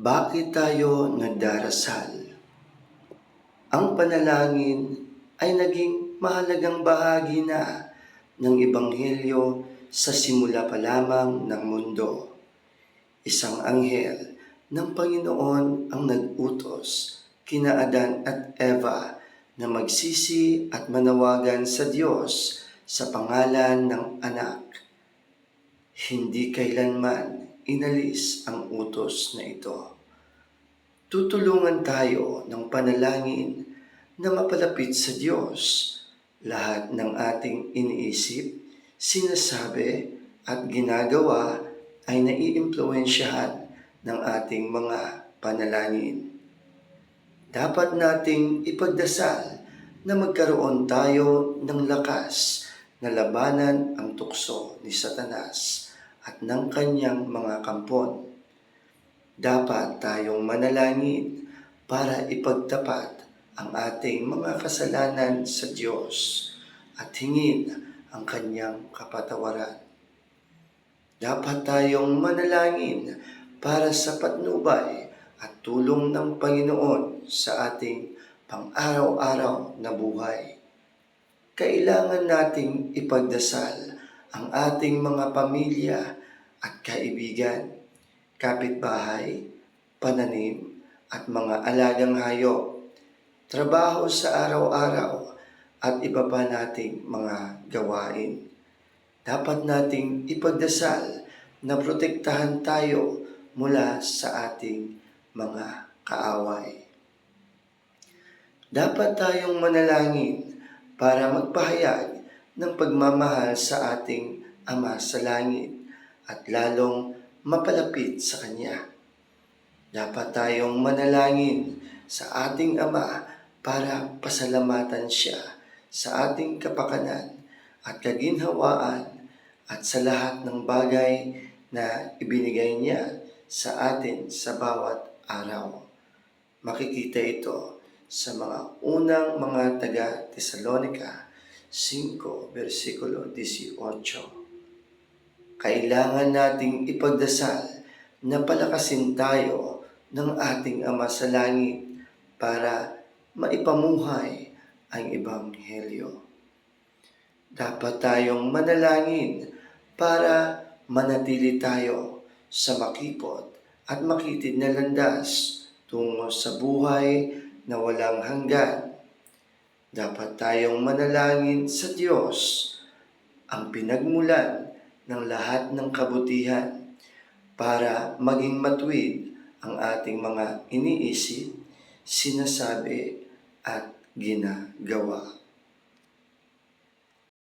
Bakit tayo nagdarasal? Ang panalangin ay naging mahalagang bahagi na ng Ebanghelyo sa simula pa lamang ng mundo. Isang anghel ng Panginoon ang nag-utos kina Adan at Eva na magsisi at manawagan sa Diyos sa pangalan ng anak. Hindi kailanman inalis ang utos na ito. Tutulungan tayo ng panalangin na mapalapit sa Diyos. Lahat ng ating iniisip, sinasabi at ginagawa ay naiimpluwensyahan ng ating mga panalangin. Dapat nating ipagdasal na magkaroon tayo ng lakas na labanan ang tukso ni Satanas at ng kanyang mga kampon. Dapat tayong manalangin para ipagtapat ang ating mga kasalanan sa Diyos at hingin ang kanyang kapatawaran. Dapat tayong manalangin para sa patnubay at tulong ng Panginoon sa ating pang-araw-araw na buhay. Kailangan nating ipagdasal ang ating mga pamilya at kaibigan, kapitbahay, pananim at mga alagang hayop, trabaho sa araw-araw at iba pa nating mga gawain. Dapat nating ipagdasal na protektahan tayo mula sa ating mga kaaway. Dapat tayong manalangin para magpahayag ng pagmamahal sa ating Ama sa langit at lalong mapalapit sa Kanya. Dapat tayong manalangin sa ating Ama para pasalamatan Siya sa ating kapakanan at kaginhawaan at sa lahat ng bagay na ibinigay Niya sa atin sa bawat araw. Makikita ito sa mga unang mga taga-Tesalonica 5, versikulo 18. Kailangan nating ipagdasal na palakasin tayo ng ating Ama sa langit para maipamuhay ang Ebanghelyo. Dapat tayong manalangin para manatili tayo sa makipot at makitid na landas tungo sa buhay na walang hanggan. Dapat tayong manalangin sa Diyos, ang pinagmulan ng lahat ng kabutihan, para maging matuwid ang ating mga iniisip, sinasabi at ginagawa.